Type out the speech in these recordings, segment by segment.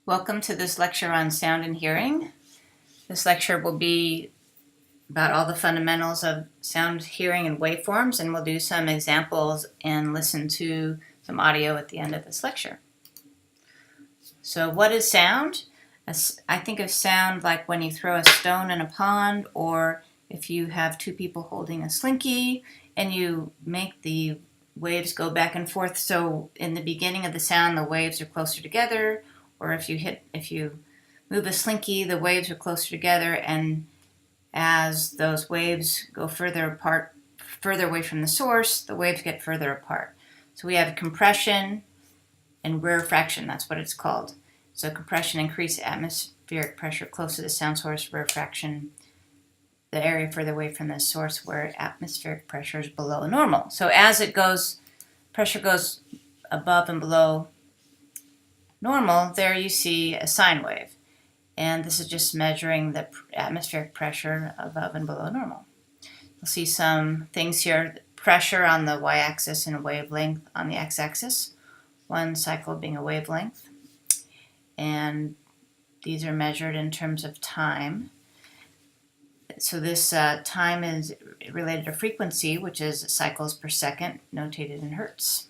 Welcome to this lecture on sound and hearing. This lecture will be about all the fundamentals of sound, hearing, and waveforms, and we'll do some examples and listen to some audio at the end of this lecture. So what is sound? I think of sound like when you throw a stone in a pond, or if you have two people holding a slinky and you make the waves go back and forth. So in the beginning of the sound, the waves are closer together, or if you move a slinky, the waves are closer together, and as those waves go further apart, further away from the source, the waves get further apart. So we have compression and rarefaction, that's what it's called. So compression increases atmospheric pressure close to the sound source, rarefaction, the area further away from the source where atmospheric pressure is below normal. So as it goes, pressure goes above and below normal, there you see a sine wave. And this is just measuring the atmospheric pressure above and below normal. You'll see some things here, pressure on the y-axis and wavelength on the x-axis, one cycle being a wavelength. And these are measured in terms of time. So this time is related to frequency, which is cycles per second, notated in hertz.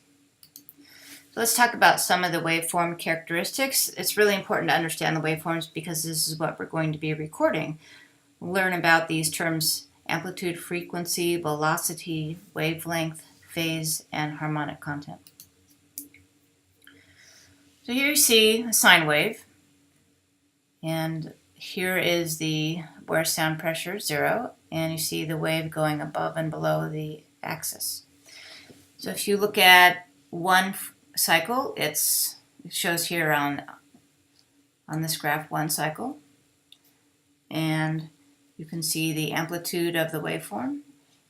So let's talk about some of the waveform characteristics. It's really important to understand the waveforms because this is what we're going to be recording. We'll learn about these terms: amplitude, frequency, velocity, wavelength, phase, and harmonic content. So here you see a sine wave, and here is where sound pressure is 0, and you see the wave going above and below the axis. So if you look at one cycle, it shows here on this graph one cycle, and you can see the amplitude of the waveform.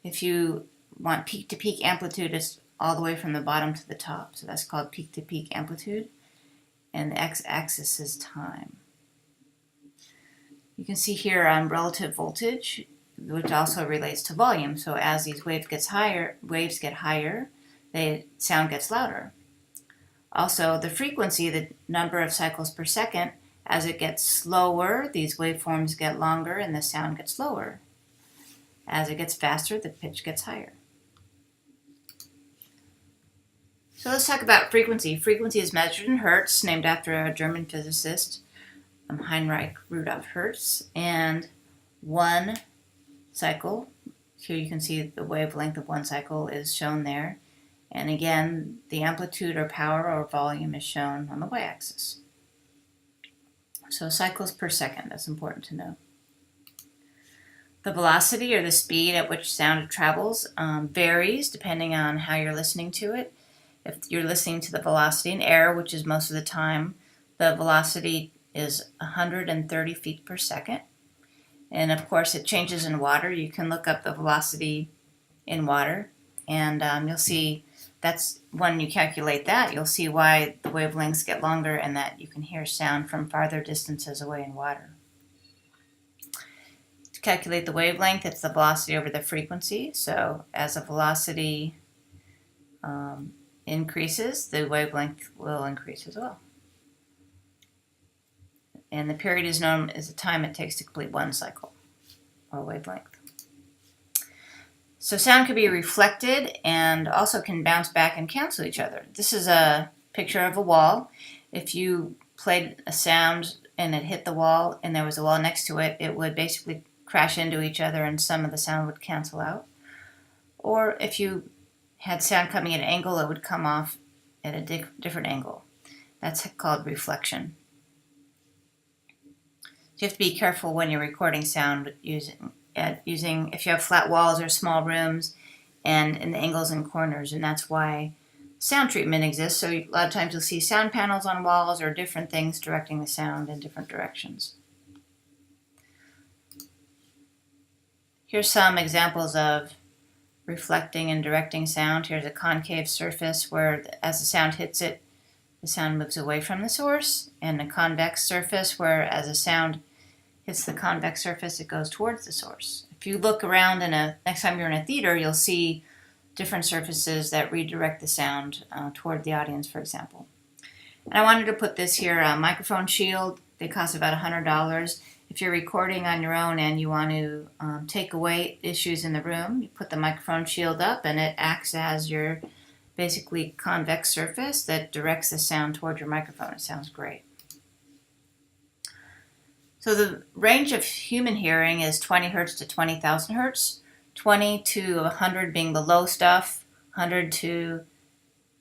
If you want peak to peak amplitude, it's all the way from the bottom to the top, so that's called peak to peak amplitude, and the x-axis is time. You can see here relative voltage, which also relates to volume. So as these waves get higher, the sound gets louder. Also, the frequency, the number of cycles per second, as it gets slower, these waveforms get longer and the sound gets lower. As it gets faster, the pitch gets higher. So let's talk about frequency. Frequency is measured in hertz, named after a German physicist, Heinrich Rudolf Hertz, and one cycle, here you can see the wavelength of one cycle is shown there. And again, the amplitude or power or volume is shown on the y-axis. So cycles per second, that's important to know. The velocity, or the speed at which sound travels, varies depending on how you're listening to it. If you're listening to the velocity in air, which is most of the time, the velocity is 130 feet per second. And of course, it changes in water. You can look up the velocity in water, and you'll see that's when you calculate that, you'll see why the wavelengths get longer and that you can hear sound from farther distances away in water. To calculate the wavelength, it's the velocity over the frequency. So as the velocity increases, the wavelength will increase as well. And the period is known as the time it takes to complete one cycle, or wavelength. So sound can be reflected and also can bounce back and cancel each other. This is a picture of a wall. If you played a sound and it hit the wall and there was a wall next to it, it would basically crash into each other and some of the sound would cancel out. Or if you had sound coming at an angle, it would come off at a different angle. That's called reflection. So you have to be careful when you're recording sound using if you have flat walls or small rooms and in the angles and corners, and that's why sound treatment exists. So a lot of times you'll see sound panels on walls or different things directing the sound in different directions. Here's some examples of reflecting and directing sound. Here's a concave surface where as the sound hits it, the sound moves away from the source, and a convex surface where as the sound hits the convex surface, it goes towards the source. If you look around next time you're in a theater, you'll see different surfaces that redirect the sound toward the audience, for example. And I wanted to put this here, a microphone shield. They cost about $100. If you're recording on your own and you want to take away issues in the room, you put the microphone shield up and it acts as your basically convex surface that directs the sound toward your microphone. It sounds great. So the range of human hearing is 20 hertz to 20,000 hertz, 20 to 100 being the low stuff, 100 to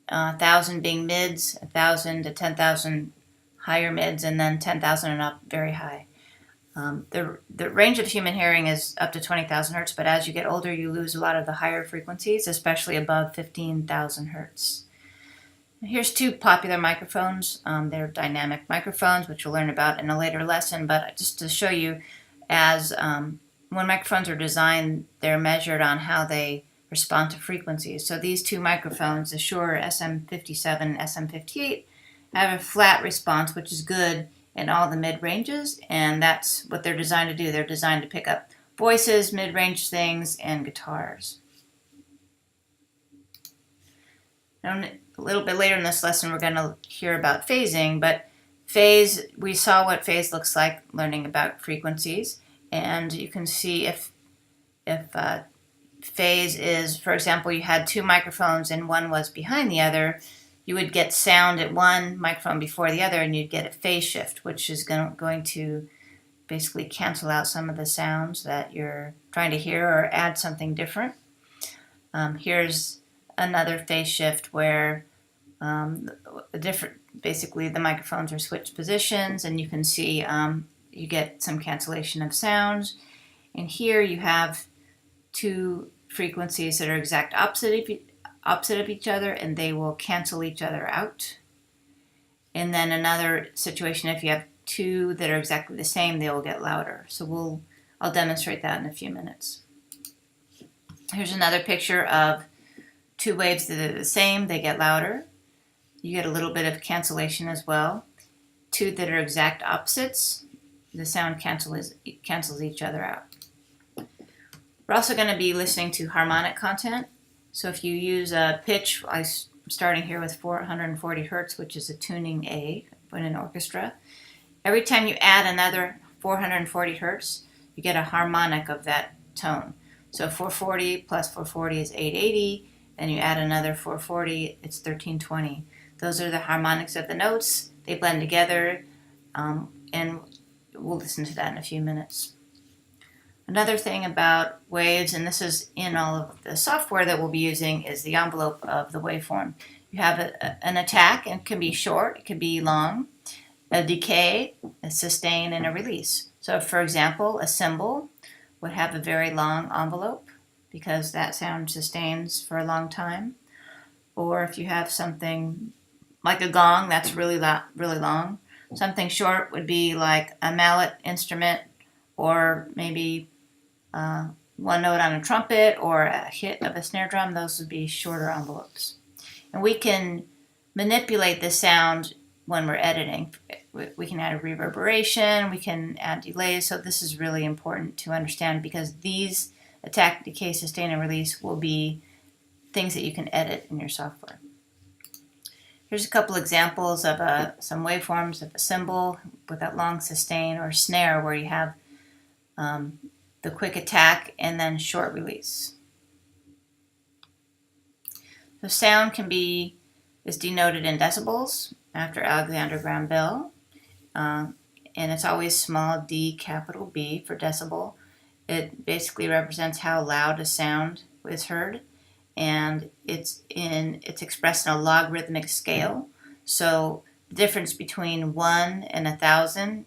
1,000 being mids, 1,000 to 10,000 higher mids, and then 10,000 and up very high. The range of human hearing is up to 20,000 hertz, but as you get older, you lose a lot of the higher frequencies, especially above 15,000 hertz. Here's two popular microphones. They're dynamic microphones, which we'll learn about in a later lesson, but just to show you, as when microphones are designed, they're measured on how they respond to frequencies. So these two microphones, the Shure SM57 and SM58, have a flat response, which is good in all the mid-ranges, and that's what they're designed to do. They're designed to pick up voices, mid-range things, and guitars. Now, a little bit later in this lesson, we're going to hear about phasing, but phase, we saw what phase looks like learning about frequencies, and you can see if phase is, for example, you had two microphones and one was behind the other, you would get sound at one microphone before the other, and you'd get a phase shift, which is going to basically cancel out some of the sounds that you're trying to hear or add something different. Here's another phase shift where basically the microphones are switched positions, and you can see you get some cancellation of sounds. And here you have two frequencies that are exact opposite of each other, and they will cancel each other out. And then another situation, if you have two that are exactly the same, they will get louder. So I'll demonstrate that in a few minutes. Here's another picture of two waves that are the same, they get louder. You get a little bit of cancellation as well. Two that are exact opposites, the sound cancels each other out. We're also going to be listening to harmonic content. So if you use a pitch, I'm starting here with 440 hertz, which is a tuning A in an orchestra. Every time you add another 440 hertz, you get a harmonic of that tone. So 440 plus 440 is 880, then you add another 440, it's 1320. Those are the harmonics of the notes. They blend together, and we'll listen to that in a few minutes. Another thing about waves, and this is in all of the software that we'll be using, is the envelope of the waveform. You have an attack, and it can be short, it can be long, a decay, a sustain, and a release. So for example, a cymbal would have a very long envelope because that sound sustains for a long time. Or if you have something like a gong, that's really long. Something short would be like a mallet instrument, or maybe one note on a trumpet or a hit of a snare drum. Those would be shorter envelopes. And we can manipulate the sound when we're editing. We can add a reverberation, we can add delays, so this is really important to understand because these attack, decay, sustain, and release will be things that you can edit in your software. Here's a couple examples of some waveforms of a cymbal with that long sustain or snare where you have the quick attack and then short release. So sound is denoted in decibels after Alexander Graham Bell, and it's always small d, capital B for decibel. It basically represents how loud a sound is heard, and it's expressed in a logarithmic scale. So the difference between 1 and 1,000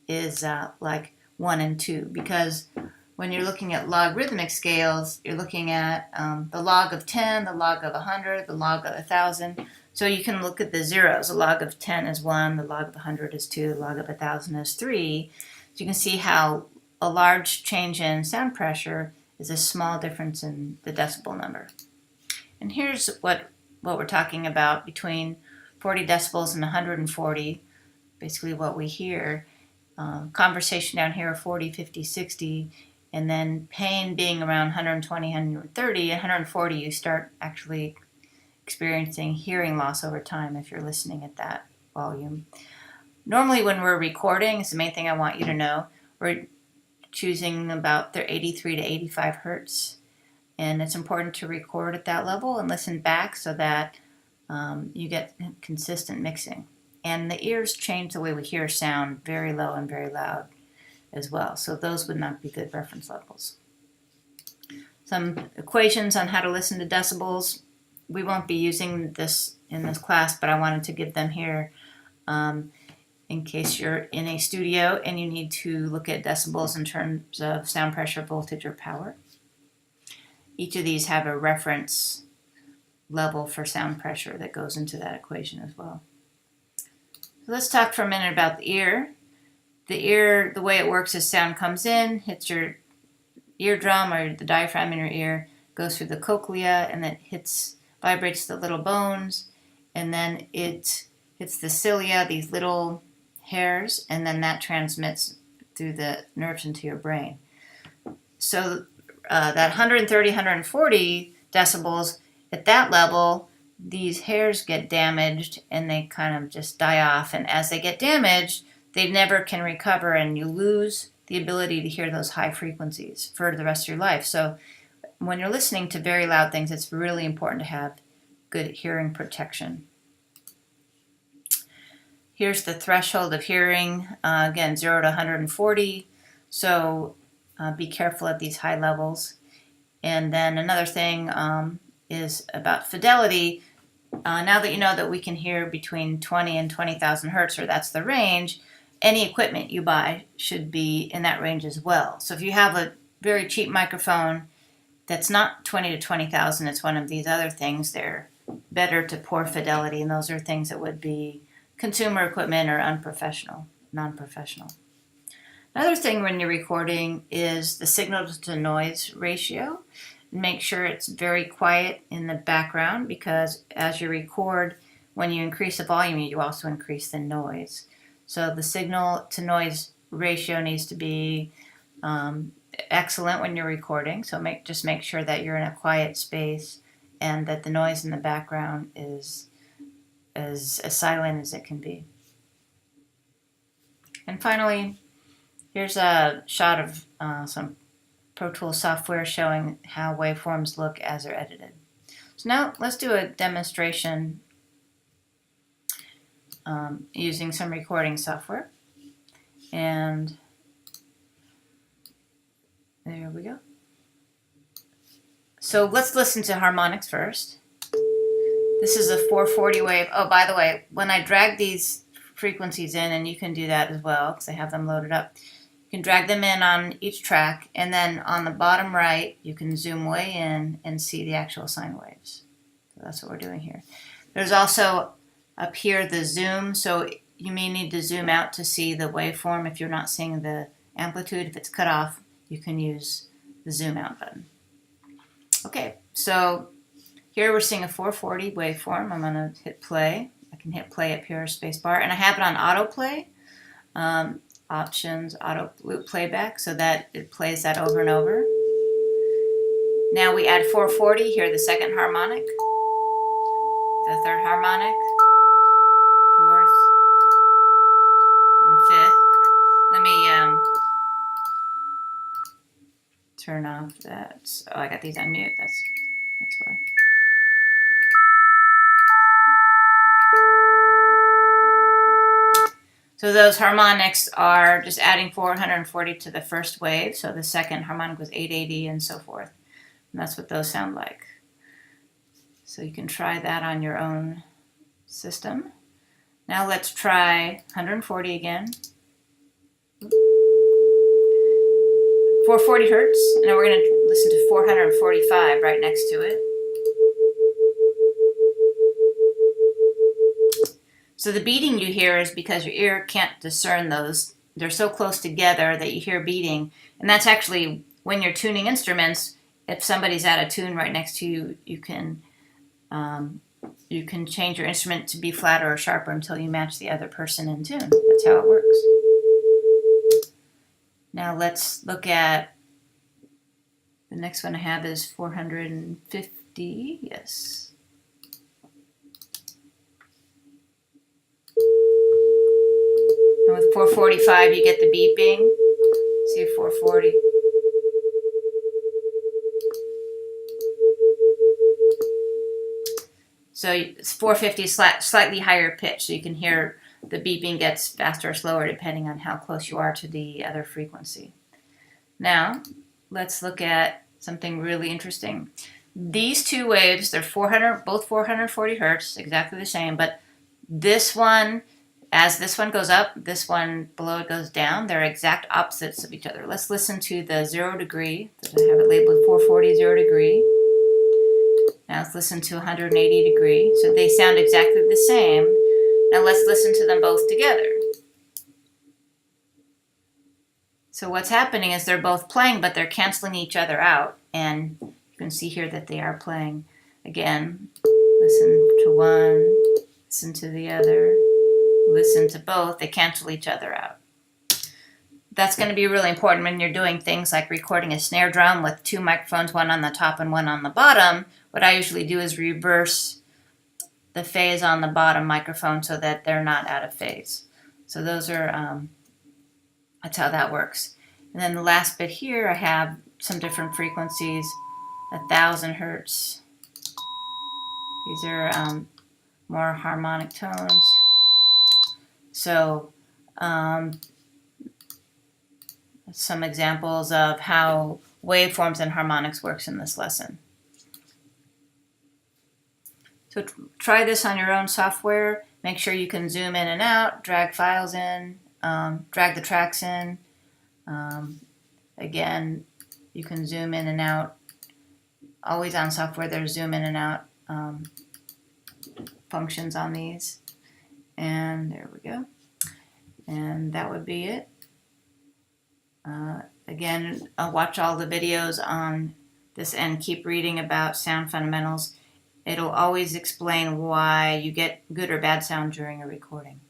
is like 1 and 2, because when you're looking at logarithmic scales, you're looking at the log of 10, the log of 100, the log of 1,000. So you can look at the zeros. The log of 10 is 1, the log of 100 is 2, the log of 1,000 is 3. So you can see how a large change in sound pressure is a small difference in the decibel number. And here's what we're talking about between 40 decibels and 140, basically what we hear. Conversation down here, 40, 50, 60, and then pain being around 120, 130, and 140 you start actually experiencing hearing loss over time if you're listening at that volume. Normally when we're recording, it's the main thing I want you to know, we're choosing about 83 to 85 hertz. And it's important to record at that level and listen back so that you get consistent mixing. And the ears change the way we hear sound, very low and very loud as well. So those would not be good reference levels. Some equations on how to listen to decibels. We won't be using this in this class, but I wanted to give them here in case you're in a studio and you need to look at decibels in terms of sound pressure, voltage, or power. Each of these have a reference level for sound pressure that goes into that equation as well. So let's talk for a minute about the ear. The ear, the way it works is sound comes in, hits your eardrum or the diaphragm in your ear, goes through the cochlea, and then vibrates the little bones, and then it hits the cilia, these little hairs, and then that transmits through the nerves into your brain. So that 130, 140 decibels, at that level, these hairs get damaged and they kind of just die off. And as they get damaged, they never can recover, and you lose the ability to hear those high frequencies for the rest of your life. So when you're listening to very loud things, it's really important to have good hearing protection. Here's the threshold of hearing, again, 0 to 140. So be careful at these high levels. And then another thing is about fidelity. Now that you know that we can hear between 20 and 20,000 hertz, or that's the range, any equipment you buy should be in that range as well. So if you have a very cheap microphone that's not 20 to 20,000, it's one of these other things, they're better to poor fidelity, and those are things that would be consumer equipment or unprofessional, non-professional. Another thing when you're recording is the signal to noise ratio. Make sure it's very quiet in the background, because as you record, when you increase the volume, you also increase the noise. So the signal to noise ratio needs to be excellent when you're recording. So just make sure that you're in a quiet space and that the noise in the background is as silent as it can be. And finally, here's a shot of some Pro Tools software showing how waveforms look as they're edited. So now let's do a demonstration using some recording software. And there we go. So let's listen to harmonics first. This is a 440 wave. Oh, by the way, when I drag these frequencies in, and you can do that as well because I have them loaded up, you can drag them in on each track, and then on the bottom right, you can zoom way in and see the actual sine waves. So that's what we're doing here. There's also up here the zoom, so you may need to zoom out to see the waveform if you're not seeing the amplitude. If it's cut off, you can use the zoom out button. Okay, so here we're seeing a 440 waveform. I'm going to hit play. I can hit play up here, spacebar, and I have it on autoplay. Options, auto loop playback, so that it plays that over and over. Now we add 440, here the second harmonic, the third harmonic, fourth, and fifth. Let me turn off that. Oh, I got these on mute, that's why. So those harmonics are just adding 440 to the first wave. So the second harmonic was 880 and so forth. And that's what those sound like. So you can try that on your own system. Now let's try 140 again. 440 hertz. And now we're going to listen to 445 right next to it. So the beating you hear is because your ear can't discern those. They're so close together that you hear beating. And that's actually when you're tuning instruments, if somebody's out of tune right next to you, you can change your instrument to be flatter or sharper until you match the other person in tune. That's how it works. Now let's look at the next one I have is 450. Yes. And with 445, you get the beeping. See 440. So it's 450 slightly higher pitch, so you can hear the beeping gets faster or slower depending on how close you are to the other frequency. Now, let's look at something really interesting. These two waves, they're both 440 hertz, exactly the same, but this one, as this one goes up, this one below it goes down. They're exact opposites of each other. Let's listen to the 0 degree. I have it labeled 440 0 degree. Now let's listen to 180 degree. So they sound exactly the same. Now let's listen to them both together. So what's happening is they're both playing, but they're canceling each other out. And you can see here that they are playing. Again, listen to one, listen to the other, listen to both. They cancel each other out. That's going to be really important when you're doing things like recording a snare drum with two microphones, one on the top and one on the bottom. What I usually do is reverse the phase on the bottom microphone so that they're not out of phase. So those are, that's how that works. And then the last bit here, I have some different frequencies, 1,000 hertz. These are more harmonic tones. So some examples of how waveforms and harmonics works in this lesson. So try this on your own software. Make sure you can zoom in and out, drag files in, drag the tracks in. Again, you can zoom in and out. Always on software, there's zoom in and out functions on these. And there we go. And that would be it. Again, watch all the videos on this and keep reading about sound fundamentals. It'll always explain why you get good or bad sound during a recording.